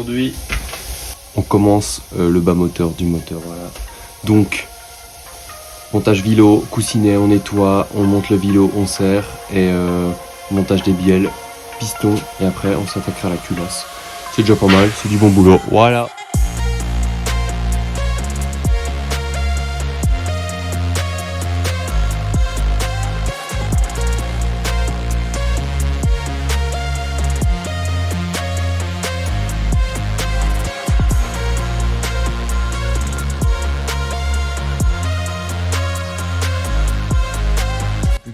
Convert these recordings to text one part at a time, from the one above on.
Aujourd'hui, on commence le bas moteur du moteur, voilà. Donc, montage vélo, coussinet, on nettoie, on monte le vélo, on serre, et montage des bielles, piston, et après on s'attaquera à la culasse. C'est déjà pas mal, c'est du bon boulot, voilà.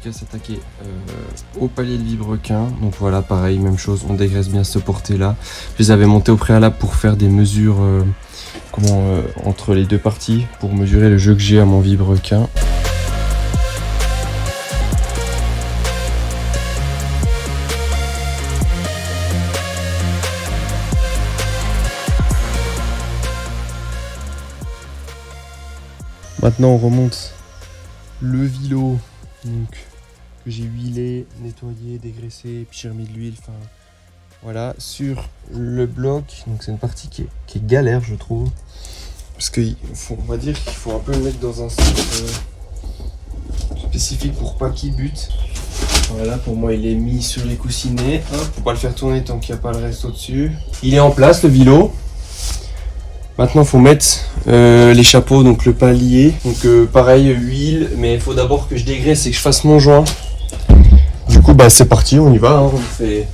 Qu'à s'attaquer au palier de vilebrequin. Donc voilà, pareil, même chose, on dégraisse bien ce porté là. Je les avais montés au préalable pour faire des mesures entre les deux parties, pour mesurer le jeu que j'ai à mon vilebrequin. Maintenant on remonte le vilo, donc que j'ai huilé, nettoyé, dégraissé, puis j'ai remis de l'huile, enfin voilà, sur le bloc. Donc c'est une partie qui est galère, je trouve, parce qu'on va dire qu'il faut un peu le mettre dans un sens spécifique pour pas qu'il bute. Voilà, pour moi il est mis sur les coussinets, faut pas le faire tourner tant qu'il n'y a pas le reste au-dessus. Il est en place le vilo. Maintenant il faut mettre les chapeaux, donc le palier. Donc pareil, huile, mais il faut d'abord que je dégraisse et que je fasse mon joint. Du coup bah c'est parti, on y va, on fait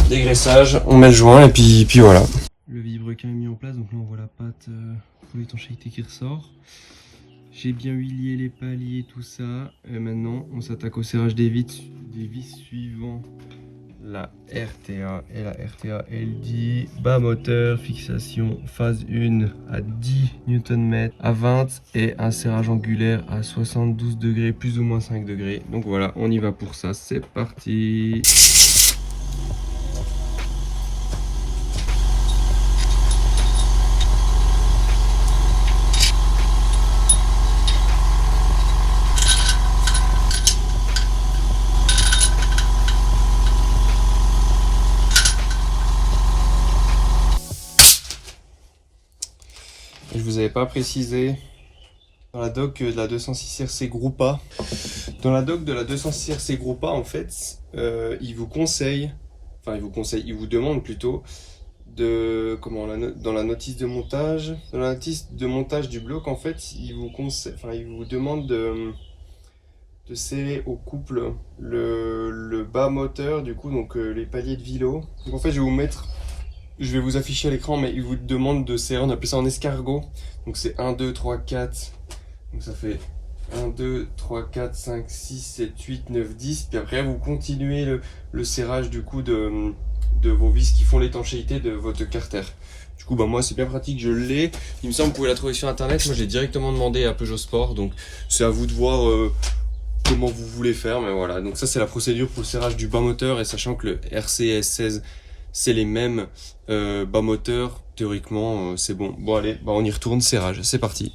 dégraissage, on met le joint et puis voilà. Le vilebrequin est mis en place, donc là on voit la pâte pour l'étanchéité qui ressort. J'ai bien huilé les paliers, tout ça. Et maintenant on s'attaque au serrage des vis suivant la RTA, et la RTA elle dit bas moteur, fixation phase 1 à 10 Nm à 20 et un serrage angulaire à 72 degrés plus ou moins 5 degrés. Donc voilà, on y va pour ça, c'est parti. Je vous avais pas précisé, dans la doc de la 206 RC Groupa, en fait, il vous demande plutôt de, dans la notice de montage, du bloc, en fait, il vous demande de serrer au couple le bas moteur, du coup, donc les paliers de vilo. Donc en fait, je vais vous afficher à l'écran, mais il vous demande de serrer, on appelle ça en escargot. Donc c'est 1, 2, 3, 4. Donc ça fait 1, 2, 3, 4, 5, 6, 7, 8, 9, 10. Puis après, vous continuez le serrage du coup de vos vis qui font l'étanchéité de votre carter. Du coup, bah moi, c'est bien pratique, je l'ai. Il me semble que vous pouvez la trouver sur internet. Moi, j'ai directement demandé à Peugeot Sport. Donc c'est à vous de voir comment vous voulez faire. Mais voilà, donc ça, c'est la procédure pour le serrage du bas moteur. Et sachant que le RC S16, c'est les mêmes bas moteurs, théoriquement c'est bon. Bon allez, bah on y retourne, serrage, c'est parti.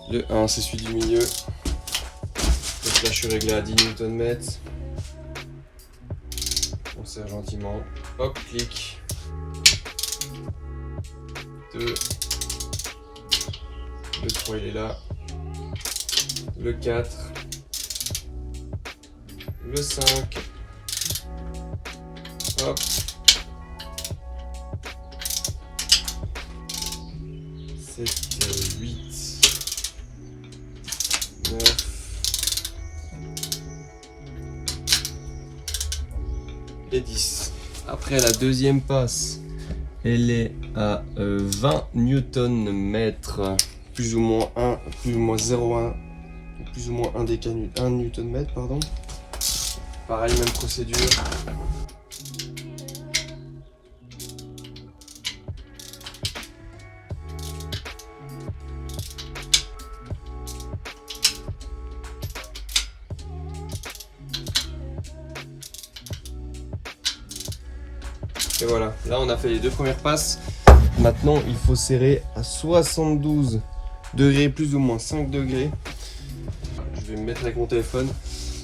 Le 1 c'est celui du milieu. Donc là je suis réglé à 10 Nm. On serre gentiment. Hop, clic. 2. Le 3 il est là. Le 4. Le 5. Hop. 7, 8, 9 et 10. Après la deuxième passe, elle est à 20 Nm, plus ou moins 0,1, plus ou moins 1 Nm, pardon. Pareil, même procédure. Et voilà, là on a fait les deux premières passes. Maintenant il faut serrer à 72 degrés, plus ou moins 5 degrés. Je vais me mettre avec mon téléphone.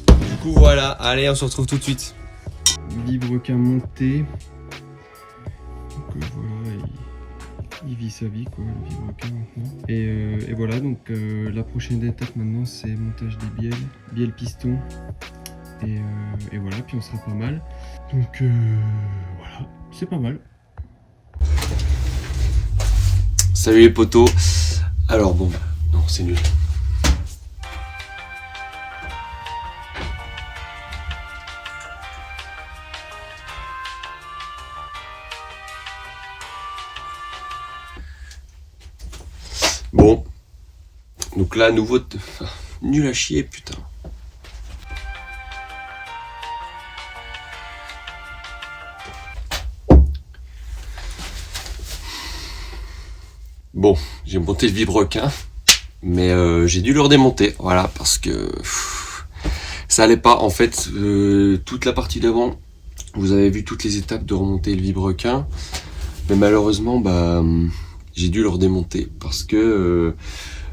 Du coup voilà, allez on se retrouve tout de suite. Vilebrequin monté. Donc voilà, il vit sa vie, quoi, le vibrequin maintenant. Et voilà, donc la prochaine étape maintenant, c'est montage des bielles pistons. Et voilà, puis on sera pas mal. Donc voilà, c'est pas mal. Salut les potos. Alors bon, non, c'est nul. Bon, donc là, nouveau, nul à chier, putain. Bon, j'ai monté le vibrequin, mais j'ai dû le redémonter, voilà, parce que ça allait pas. En fait, toute la partie d'avant, vous avez vu toutes les étapes de remonter le vibrequin, mais malheureusement, j'ai dû le redémonter parce que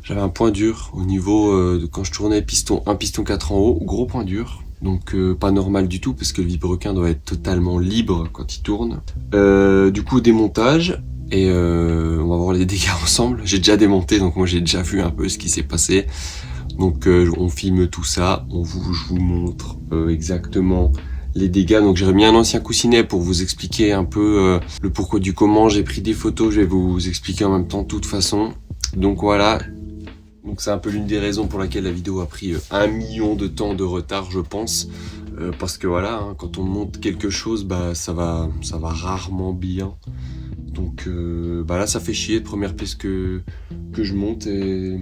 j'avais un point dur au niveau de quand je tournais un piston 4 en haut, gros point dur. Donc pas normal du tout parce que le vibrequin doit être totalement libre quand il tourne. Du coup, démontage. Et on va voir les dégâts ensemble. J'ai déjà démonté, donc moi j'ai déjà vu un peu ce qui s'est passé. Donc on filme tout ça, je vous montre exactement les dégâts. Donc j'ai remis un ancien coussinet pour vous expliquer un peu le pourquoi du comment. J'ai pris des photos, je vais vous expliquer en même temps de toute façon. Donc voilà. Donc c'est un peu l'une des raisons pour laquelle la vidéo a pris 1 million de temps de retard, je pense. Parce que voilà, hein, quand on monte quelque chose, ça va rarement bien. Donc là ça fait chier, première pièce que je monte et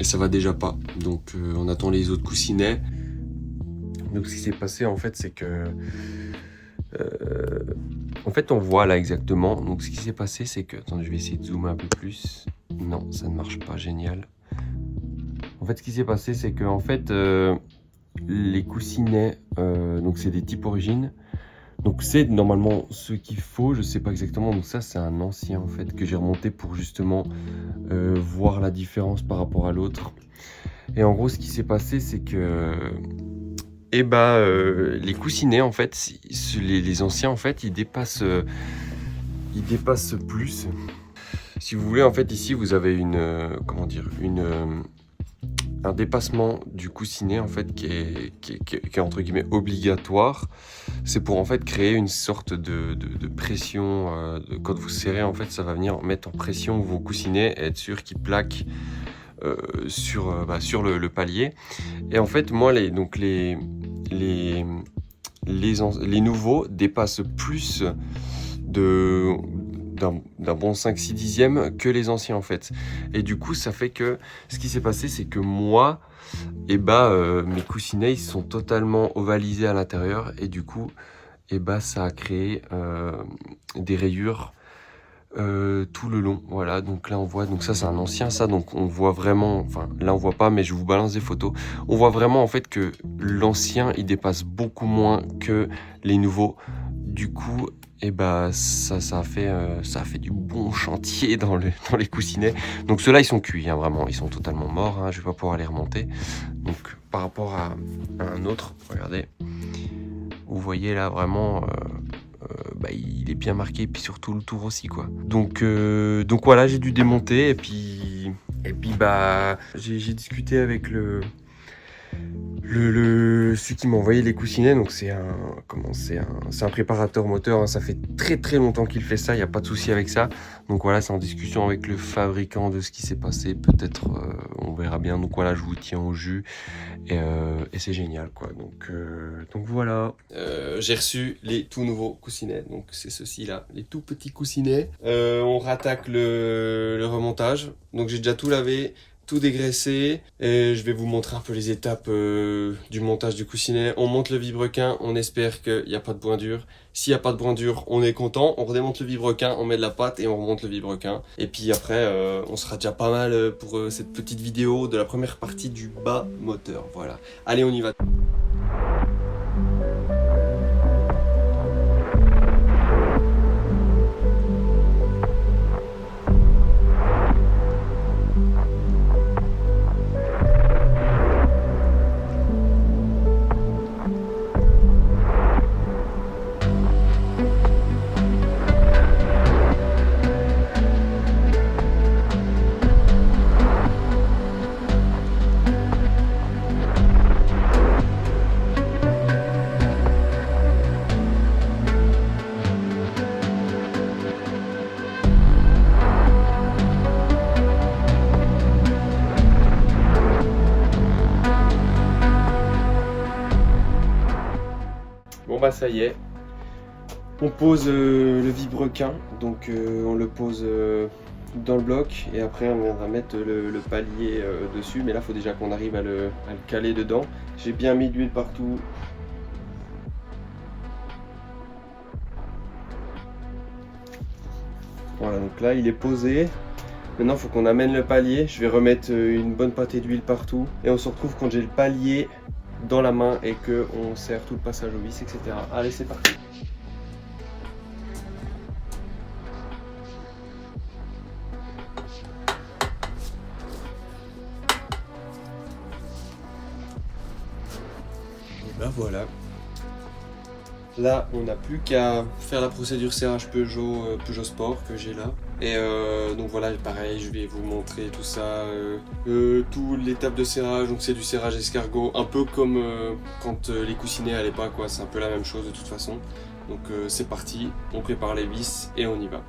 ça va déjà pas. Donc on attend les autres coussinets. Donc ce qui s'est passé en fait c'est que en fait on voit là exactement. Donc ce qui s'est passé c'est que, attendez, je vais essayer de zoomer un peu plus. Non, ça ne marche pas, génial. En fait ce qui s'est passé c'est que en fait les coussinets, donc c'est des types origines. Donc c'est normalement ce qu'il faut, je sais pas exactement. Donc ça c'est un ancien en fait que j'ai remonté pour justement voir la différence par rapport à l'autre. Et en gros ce qui s'est passé c'est que les coussinets en fait, les anciens en fait ils dépassent plus. Si vous voulez en fait ici vous avez un dépassement du coussinet en fait qui est entre guillemets obligatoire. C'est pour en fait créer une sorte de pression. Quand vous serrez en fait ça va venir mettre en pression vos coussinets et être sûr qu'ils plaquent sur le palier. Et en fait moi les nouveaux dépassent plus d'un bon 5-6 dixièmes que les anciens en fait. Et du coup ça fait que ce qui s'est passé c'est que moi mes coussinets ils sont totalement ovalisés à l'intérieur et du coup ça a créé des rayures tout le long. Voilà, donc là on voit, donc ça c'est un ancien, ça, donc on voit vraiment, enfin là on voit pas mais je vous balance des photos, on voit vraiment en fait que l'ancien il dépasse beaucoup moins que les nouveaux. Du coup ça a fait du bon chantier dans les coussinets. Donc ceux-là ils sont cuits, hein, vraiment, ils sont totalement morts, hein, je vais pas pouvoir les remonter. Donc par rapport à un autre, regardez, vous voyez là vraiment il est bien marqué, et puis surtout le tour aussi quoi. Donc voilà, j'ai dû démonter et puis j'ai discuté avec celui qui m'a envoyé les coussinets. Donc c'est un préparateur moteur, hein. Ça fait très très longtemps qu'il fait ça, il n'y a pas de souci avec ça. Donc voilà, c'est en discussion avec le fabricant de ce qui s'est passé, peut-être on verra bien. Donc voilà, je vous tiens au jus et c'est génial quoi. Donc voilà, j'ai reçu les tout nouveaux coussinets. Donc c'est ceux-ci là, les tout petits coussinets. On rattaque le remontage. Donc j'ai déjà tout lavé, tout dégraissé, et je vais vous montrer un peu les étapes du montage du coussinet. On monte le vibrequin, on espère qu'il n'y a pas de point dur. S'il n'y a pas de point dur, on est content, on redémonte le vibrequin, on met de la pâte et on remonte le vibrequin. Et puis après, on sera déjà pas mal pour cette petite vidéo de la première partie du bas moteur. Voilà, allez on y va. bah ça y est. On pose le vibrequin, donc on le pose dans le bloc et après on viendra mettre le palier dessus, mais là il faut déjà qu'on arrive à le caler dedans. J'ai bien mis de l'huile partout. Voilà, donc là il est posé. Maintenant il faut qu'on amène le palier. Je vais remettre une bonne pâtée d'huile partout et on se retrouve quand j'ai le palier dans la main et que on serre tout le passage au vis, etc. Allez, c'est parti. Et ben voilà. Là, on n'a plus qu'à faire la procédure serrage Peugeot Sport que j'ai là. Et donc voilà, pareil, je vais vous montrer tout ça, toute l'étape de serrage. Donc c'est du serrage escargot, un peu comme quand les coussinets allaient pas, quoi. C'est un peu la même chose de toute façon. Donc c'est parti, on prépare les vis et on y va.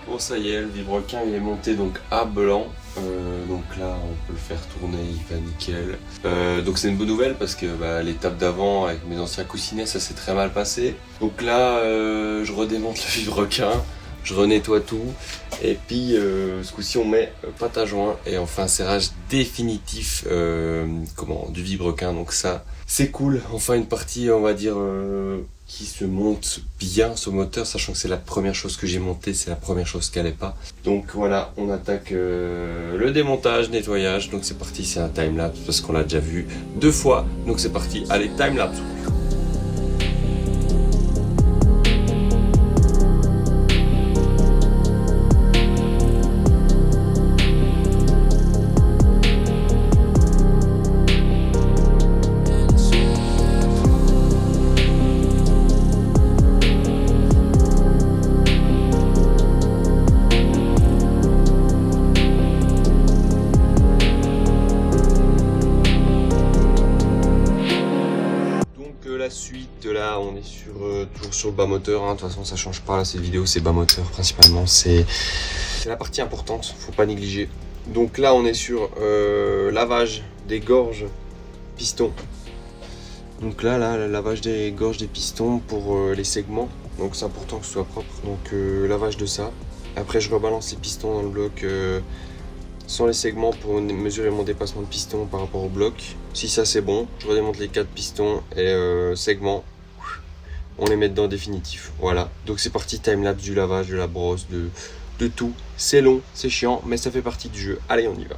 Bon, ça y est, le vibrequin il est monté donc à blanc. Donc là on peut le faire tourner, il va nickel. Donc c'est une bonne nouvelle parce que l'étape d'avant avec mes anciens coussinets ça s'est très mal passé. Donc là je redémonte le vibrequin, je renettoie tout et puis ce coup-ci on met pâte à joint et on fait un serrage définitif du vibrequin. Donc ça c'est cool, enfin une partie on va dire qui se monte bien ce moteur, sachant que c'est la première chose que j'ai montée, c'est la première chose qui allait pas. Donc voilà, on attaque le démontage, nettoyage, donc c'est parti, c'est un timelapse parce qu'on l'a déjà vu 2 fois, donc c'est parti, allez timelapse. La suite, là on est sur toujours sur le bas moteur, hein. De toute façon ça change pas là, cette vidéo c'est bas moteur principalement, c'est la partie importante, faut pas négliger. Donc là on est sur lavage des gorges pistons. Donc là le lavage des gorges des pistons pour les segments, donc c'est important que ce soit propre, donc lavage de ça. Après je rebalance les pistons dans le bloc sans les segments pour mesurer mon dépassement de piston par rapport au bloc. Si ça c'est bon, je redémonte les 4 pistons et segments, on les met dedans définitif. Voilà, donc c'est parti, timelapse du lavage, de la brosse, de tout. C'est long, c'est chiant, mais ça fait partie du jeu. Allez, on y va.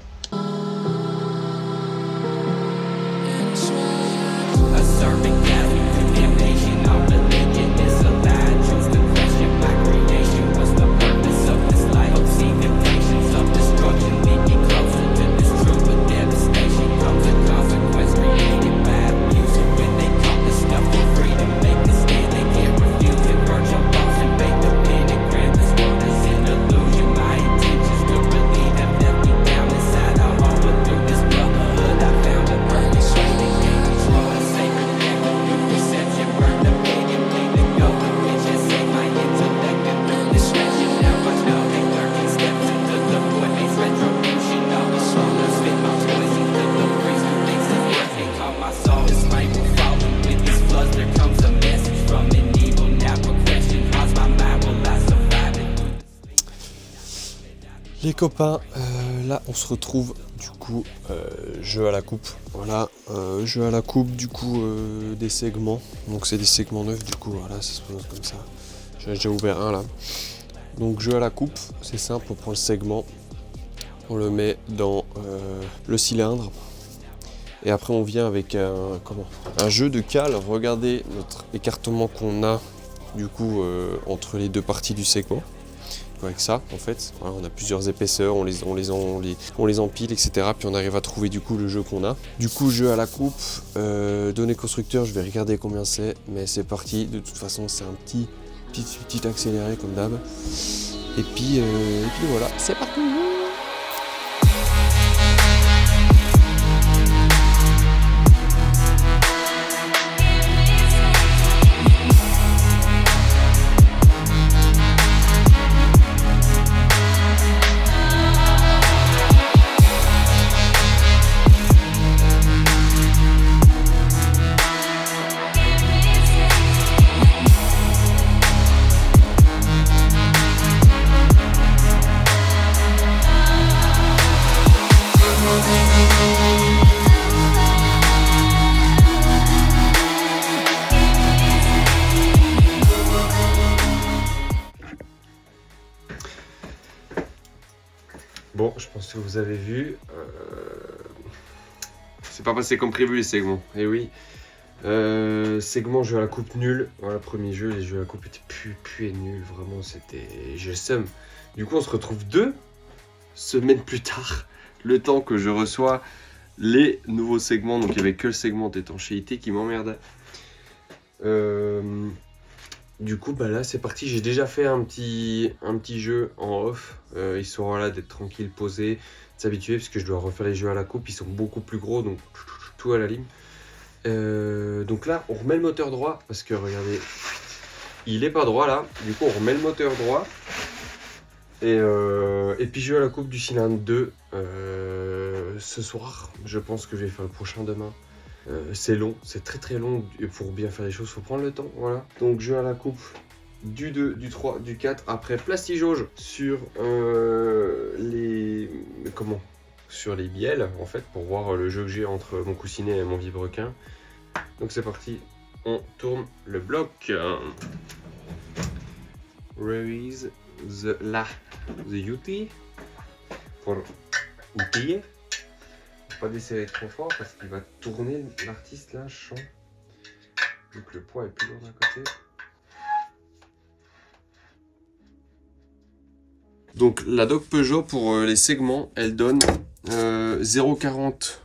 Les copains, là on se retrouve du coup jeu à la coupe. Voilà, jeu à la coupe du coup des segments. Donc c'est des segments neufs du coup, voilà, ça se pose comme ça. J'ai déjà ouvert un là. Donc jeu à la coupe, c'est simple, on prend le segment, on le met dans le cylindre. Et après on vient avec un jeu de cale. Regardez notre écartement qu'on a du coup entre les deux parties du segment. avec ça en fait. Voilà, on a plusieurs épaisseurs, on les empile, etc. Puis on arrive à trouver du coup le jeu qu'on a. Du coup, jeu à la coupe, données constructeur, je vais regarder combien c'est, mais c'est parti. De toute façon, c'est un petit accéléré comme d'hab. Et puis voilà, c'est parti. Bon, je pense que vous avez vu. C'est pas passé comme prévu les segments. Et oui. Segment jeu à la coupe nul. Voilà, premier jeu, les jeux à la coupe étaient pués nuls. Vraiment, c'était. J'ai le seum. Du coup, on se retrouve 2 semaines plus tard. Le temps que je reçois les nouveaux segments. Donc, il n'y avait que le segment d'étanchéité qui m'emmerdait. Du coup, bah là, c'est parti. J'ai déjà fait un petit jeu en off, histoire là d'être tranquille, posé, de s'habituer, parce que je dois refaire les jeux à la coupe. Ils sont beaucoup plus gros, donc tout à la lime. Donc là, on remet le moteur droit, parce que regardez, il est pas droit là. Du coup, on remet le moteur droit. Et puis, jeu à la coupe du cylindre 2 ce soir. Je pense que je vais faire le prochain demain. C'est long, c'est très long, et pour bien faire les choses, il faut prendre le temps, voilà. Donc jeu à la coupe du 2, du 3, du 4, après plastigauge sur sur les bielles, en fait, pour voir le jeu que j'ai entre mon coussinet et mon vibrequin. Donc c'est parti, on tourne le bloc. Where is the UT pour outiller. Pas desserrer trop fort parce qu'il va tourner l'artiste là, je sens. Vu que le poids est plus lourd d'un côté. Donc la Doc Peugeot pour les segments, elle donne 0,40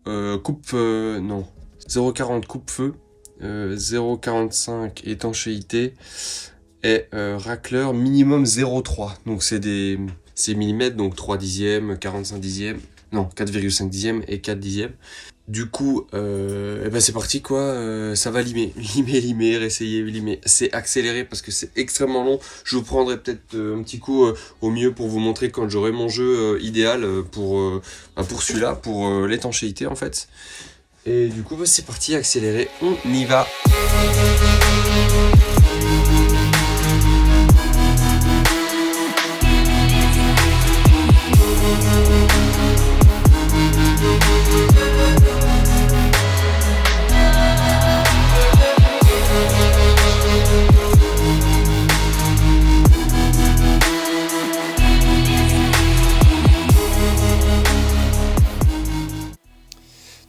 0,40 coupe-feu, 0,45 étanchéité et racleur minimum 0,3. Donc c'est millimètres, donc 3 dixièmes, 45 dixièmes. Non, 4,5 dixièmes et 4 dixièmes. Du coup, c'est parti quoi, ça va limer, réessayer, limer. C'est accéléré parce que c'est extrêmement long. Je vous prendrai peut-être un petit coup au mieux pour vous montrer quand j'aurai mon jeu idéal pour celui-là, pour l'étanchéité en fait. Et du coup, c'est parti, accéléré, on y va.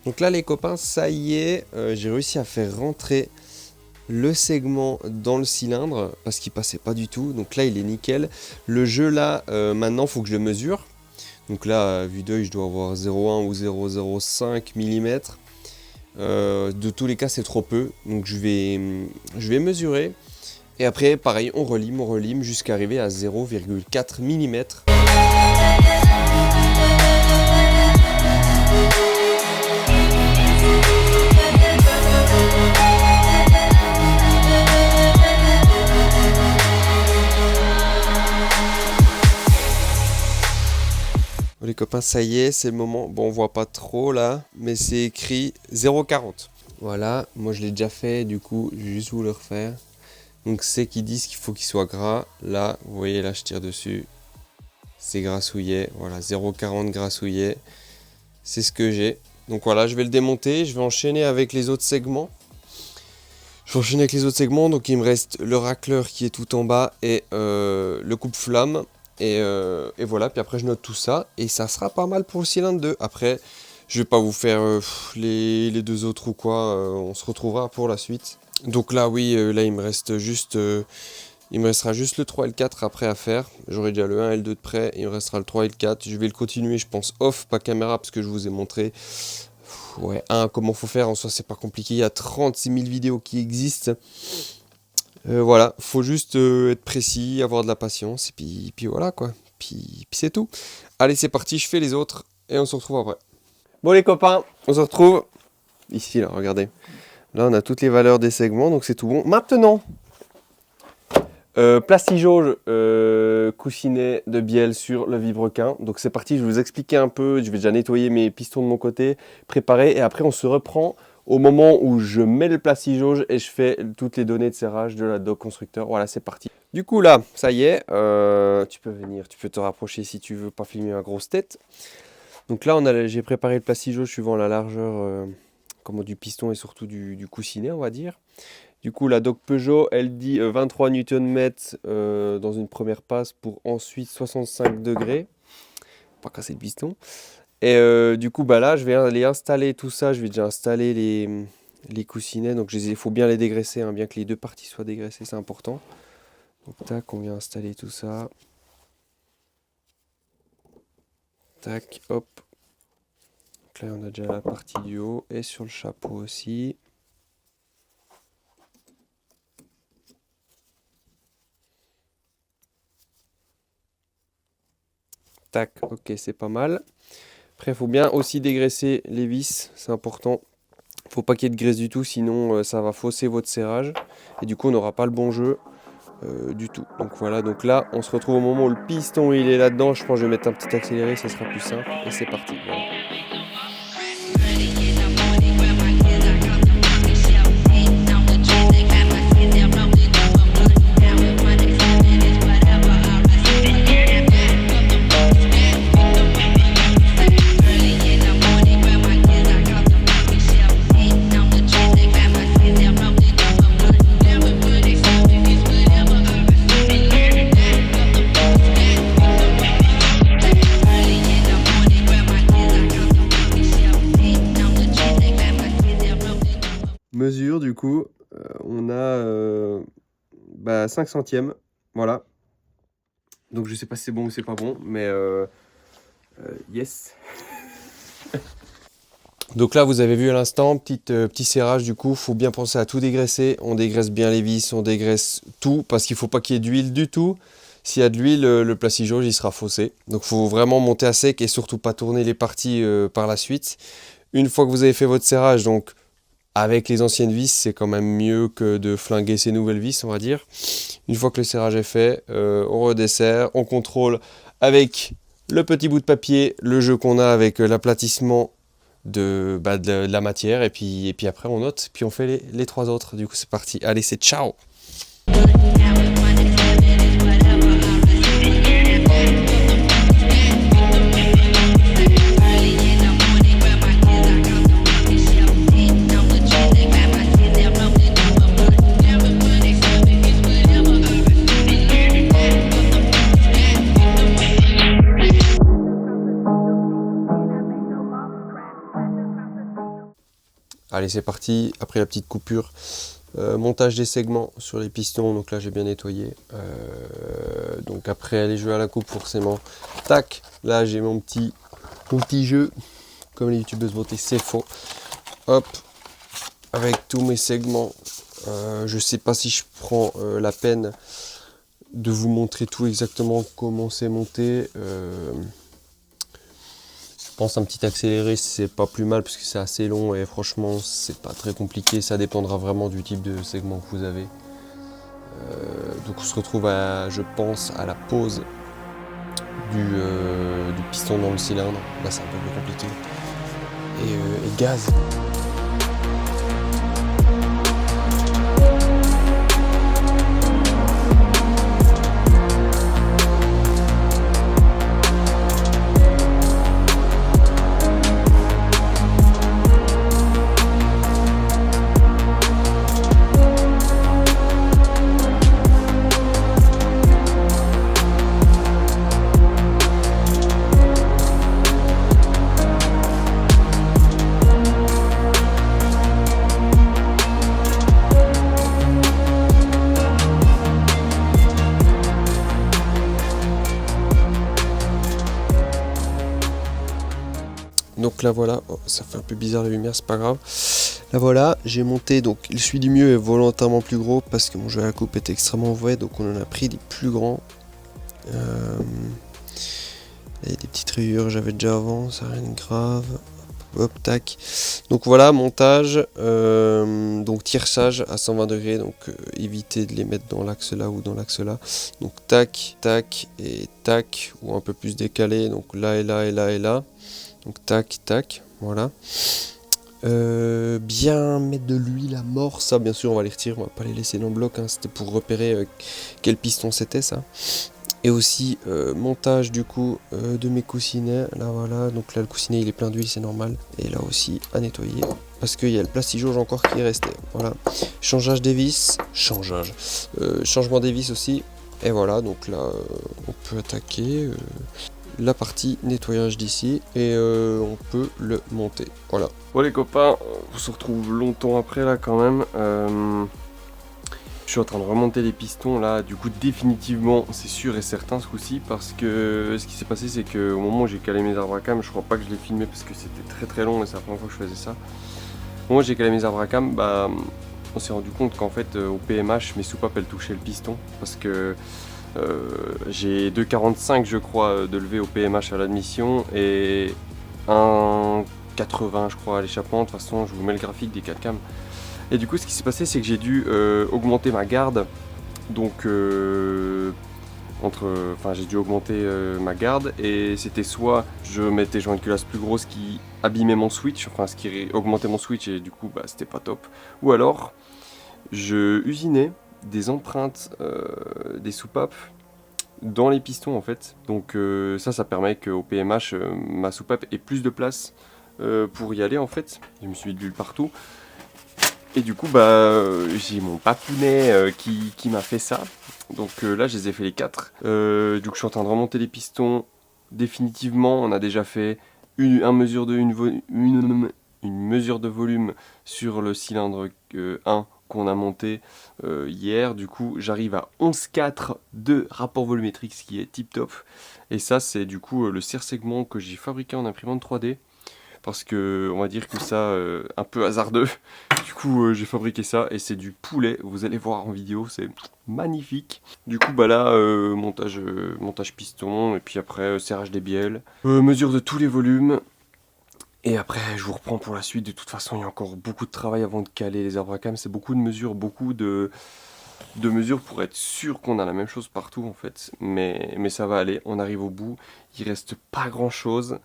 Donc là les copains, ça y est, j'ai réussi à faire rentrer le segment dans le cylindre parce qu'il passait pas du tout. Donc là il est nickel. Le jeu là, maintenant il faut que je le mesure. Donc là, vue d'œil, je dois avoir 0,1 ou 0,05 mm. De tous les cas, c'est trop peu. Donc je vais mesurer. Et après, pareil, on relime jusqu'à arriver à 0,4 mm. Les copains, ça y est, c'est le moment. Bon, on voit pas trop là, mais c'est écrit 0,40. Voilà, moi je l'ai déjà fait, du coup, je vais juste vous le refaire. Donc c'est qu'ils disent qu'il faut qu'il soit gras. Là, vous voyez, là je tire dessus. C'est grassouillet, voilà, 0,40 grassouillet. C'est ce que j'ai. Donc voilà, je vais le démonter, je vais enchaîner avec les autres segments. Donc il me reste le racleur qui est tout en bas et le coupe-flamme. Et voilà, puis après je note tout ça et ça sera pas mal pour le cylindre 2. Après, je vais pas vous faire les deux autres ou quoi, on se retrouvera pour la suite. Donc là oui, là il me reste juste Il me restera juste le 3 et le 4 après à faire. J'aurai déjà le 1 et le 2 de près. Il me restera le 3 et le 4. Je vais le continuer, je pense, off, pas caméra, parce que je vous ai montré ouais, comment faut faire. En soi, c'est pas compliqué. Il y a 36 000 vidéos qui existent. Voilà, faut juste être précis, avoir de la patience. Et puis voilà, quoi. Puis c'est tout. Allez, c'est parti, je fais les autres. Et on se retrouve après. Bon, les copains, on se retrouve ici, là, regardez. Là, on a toutes les valeurs des segments, donc c'est tout bon. Maintenant, plastigauge, coussinet de bielle sur le vibrequin. Donc c'est parti, je vais vous expliquer un peu. Je vais déjà nettoyer mes pistons de mon côté, préparer. Et après, on se reprend au moment où je mets le plastigauge et je fais toutes les données de serrage de la dock constructeur. Voilà, c'est parti. Du coup, là, ça y est. Tu peux venir, tu peux te rapprocher si tu veux pas filmer ma grosse tête. Donc là, j'ai préparé le plastigauge suivant la largeur du piston et surtout du coussinet, on va dire. Du coup, la dock Peugeot, elle dit 23 Nm dans une première passe pour ensuite 65 degrés. Pas casser le piston. Et du coup, bah là, je vais aller installer tout ça. Je vais déjà installer les coussinets. Donc, il faut bien les dégraisser, hein, bien que les deux parties soient dégraissées, c'est important. Donc, tac, on vient installer tout ça. Tac, hop. Donc là, on a déjà la partie du haut et sur le chapeau aussi. Tac, ok, c'est pas mal. Après, il faut bien aussi dégraisser les vis, c'est important. Faut pas qu'il y ait de graisse du tout, sinon ça va fausser votre serrage. Et du coup, on n'aura pas le bon jeu du tout. Donc voilà, donc là, on se retrouve au moment où le piston il est là-dedans. Je pense que je vais mettre un petit accéléré, ça sera plus simple. Et c'est parti. Voilà. Mesure du coup, on a 5 centièmes, voilà. Donc je sais pas si c'est bon ou c'est pas bon, mais yes. Donc là vous avez vu à l'instant, petit serrage du coup, faut bien penser à tout dégraisser. On dégraisse bien les vis, on dégraisse tout, parce qu'il faut pas qu'il y ait d'huile du tout. S'il y a de l'huile, le plastigauge il sera faussé. Donc il faut vraiment monter à sec et surtout pas tourner les parties par la suite. Une fois que vous avez fait votre serrage, donc avec les anciennes vis, c'est quand même mieux que de flinguer ces nouvelles vis, on va dire. Une fois que le serrage est fait, on redessert, on contrôle avec le petit bout de papier le jeu qu'on a avec l'aplatissement de la matière. Et puis après, on note, puis on fait les trois autres. Du coup, c'est parti. Allez, c'est ciao! Allez, c'est parti. Après la petite coupure, montage des segments sur les pistons. Donc là, j'ai bien nettoyé. Donc après, aller jouer à la coupe, forcément. Tac, là, j'ai mon petit jeu. Comme les youtubeuses beauté, c'est faux. Hop, avec tous mes segments. Je sais pas si je prends la peine de vous montrer tout exactement comment c'est monté. Je pense un petit accéléré, c'est pas plus mal parce que c'est assez long et franchement c'est pas très compliqué, ça dépendra vraiment du type de segment que vous avez. Donc on se retrouve je pense à la pose du piston dans le cylindre. Là c'est un peu plus compliqué. Et gaz. Donc là voilà, oh, ça fait un peu bizarre la lumière, c'est pas grave. Là voilà, j'ai monté, donc celui du mieux est volontairement plus gros parce que mon jeu à la coupe est extrêmement mauvais, donc on en a pris des plus grands. Là, il y a des petites rayures, j'avais déjà avant, ça rien de grave. Hop, tac. Donc voilà, montage, donc tierçage à 120 degrés, donc éviter de les mettre dans l'axe là ou dans l'axe là. Donc tac, tac et tac, ou un peu plus décalé, donc là et là et là et là. Donc tac, tac, voilà. Bien mettre de l'huile à mort, ça bien sûr on va les retirer, on va pas les laisser dans le bloc, hein. C'était pour repérer quel piston c'était ça. Et aussi montage du coup de mes coussinets, là voilà, donc là le coussinet il est plein d'huile, c'est normal. Et là aussi à nettoyer, parce qu'il y a le plastique-jauge encore qui est resté, voilà. Changeage des vis, changement des vis aussi. Et voilà, donc là on peut attaquer la partie nettoyage d'ici et on peut le monter, voilà. Bon les copains, on se retrouve longtemps après là quand même. Je suis en train de remonter les pistons là, du coup définitivement c'est sûr et certain ce coup-ci, parce que ce qui s'est passé c'est qu'au moment où j'ai calé mes arbres à cam, je crois pas que je l'ai filmé parce que c'était très long et c'est la première fois que je faisais ça. Au moment où j'ai calé mes arbres à cam, bah on s'est rendu compte qu'en fait au PMH mes soupapes elles touchaient le piston, parce que j'ai 2,45 je crois de levé au PMH à l'admission et 1,80 je crois à l'échappement. De toute façon je vous mets le graphique des 4 cams. Et du coup ce qui s'est passé c'est que j'ai dû augmenter ma garde. Donc j'ai dû augmenter ma garde, et c'était soit je mettais genre une culasse plus grosse qui abîmait mon switch, enfin ce qui augmentait mon switch et du coup bah c'était pas top, ou alors je usinais des empreintes des soupapes dans les pistons en fait. Donc ça permet qu'au PMH ma soupape ait plus de place pour y aller en fait. Je me suis mis de l'huile partout. Et du coup bah j'ai mon papounet qui m'a fait ça. Donc là je les ai fait les 4. Du coup je suis en train de remonter les pistons. Définitivement on a déjà fait une mesure de volume sur le cylindre 1 qu'on a monté hier. Du coup j'arrive à 11,4 de rapport volumétrique, ce qui est tip top. Et ça c'est du coup le serre-segment que j'ai fabriqué en imprimante 3D. Parce que on va dire que ça un peu hasardeux. Du coup j'ai fabriqué ça et c'est du poulet, vous allez voir en vidéo, c'est magnifique. Du coup bah là montage piston, et puis après serrage des bielles, mesure de tous les volumes. Et après je vous reprends pour la suite. De toute façon il y a encore beaucoup de travail avant de caler les arbres à cam, c'est beaucoup de mesures, beaucoup de mesures pour être sûr qu'on a la même chose partout en fait. Mais ça va aller, on arrive au bout, il reste pas grand chose.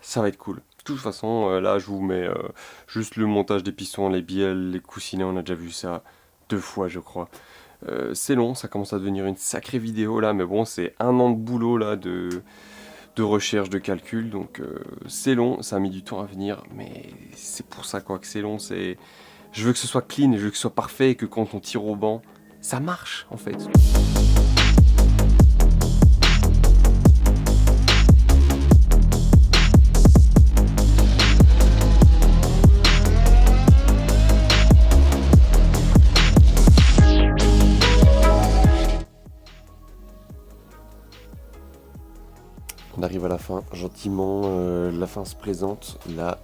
Ça va être cool. De toute façon, là, je vous mets juste le montage des pistons, les bielles, les coussinets. On a déjà vu ça 2 fois, je crois. C'est long, ça commence à devenir une sacrée vidéo, là. Mais bon, c'est 1 an de boulot, là, de recherche, de calcul. Donc, c'est long, ça a mis du temps à venir. Mais c'est pour ça, quoi, que c'est long. Je veux que ce soit clean, je veux que ce soit parfait. Et que quand on tire au banc, ça marche, en fait. On arrive à la fin, gentiment, la fin se présente, la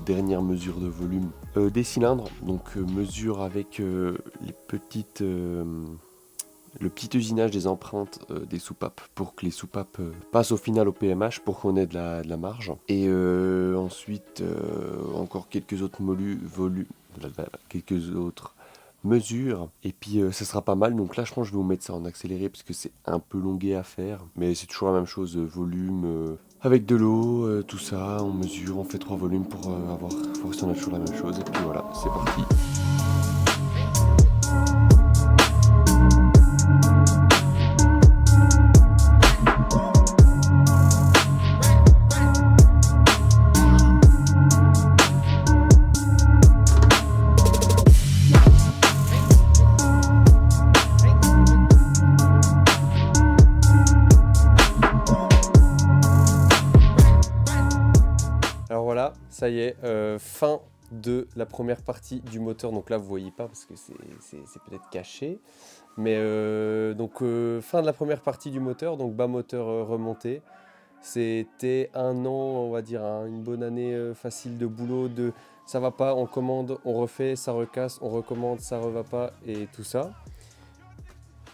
dernière mesure de volume des cylindres. Donc mesure avec le petit usinage des empreintes des soupapes, pour que les soupapes passent au final au PMH, pour qu'on ait de la marge. Et ensuite encore quelques autres mesures, et puis ça sera pas mal. Donc là je pense que je vais vous mettre ça en accéléré parce que c'est un peu longué à faire, mais c'est toujours la même chose, volume avec de l'eau, tout ça, on mesure, on fait 3 volumes pour voir si on a toujours la même chose, et puis voilà, c'est parti. Alors voilà, ça y est, fin de la première partie du moteur. Donc là vous voyez pas parce que c'est peut-être caché, mais donc fin de la première partie du moteur, donc bas moteur remonté. C'était un an, on va dire, hein, une bonne année facile de boulot, de ça va pas, on commande, on refait, ça recasse, on recommande, ça reva pas et tout ça.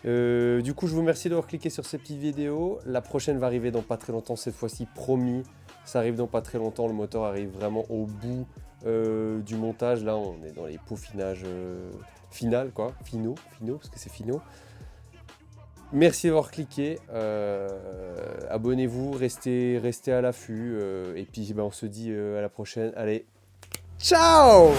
Du coup, je vous remercie d'avoir cliqué sur ces petites vidéos. La prochaine va arriver dans pas très longtemps, cette fois-ci, promis. Ça arrive dans pas très longtemps, le moteur arrive vraiment au bout du montage. Là, on est dans les peaufinages finaux, parce que c'est finaux. Merci d'avoir cliqué. Abonnez-vous, restez à l'affût. Et puis, on se dit à la prochaine. Allez, ciao!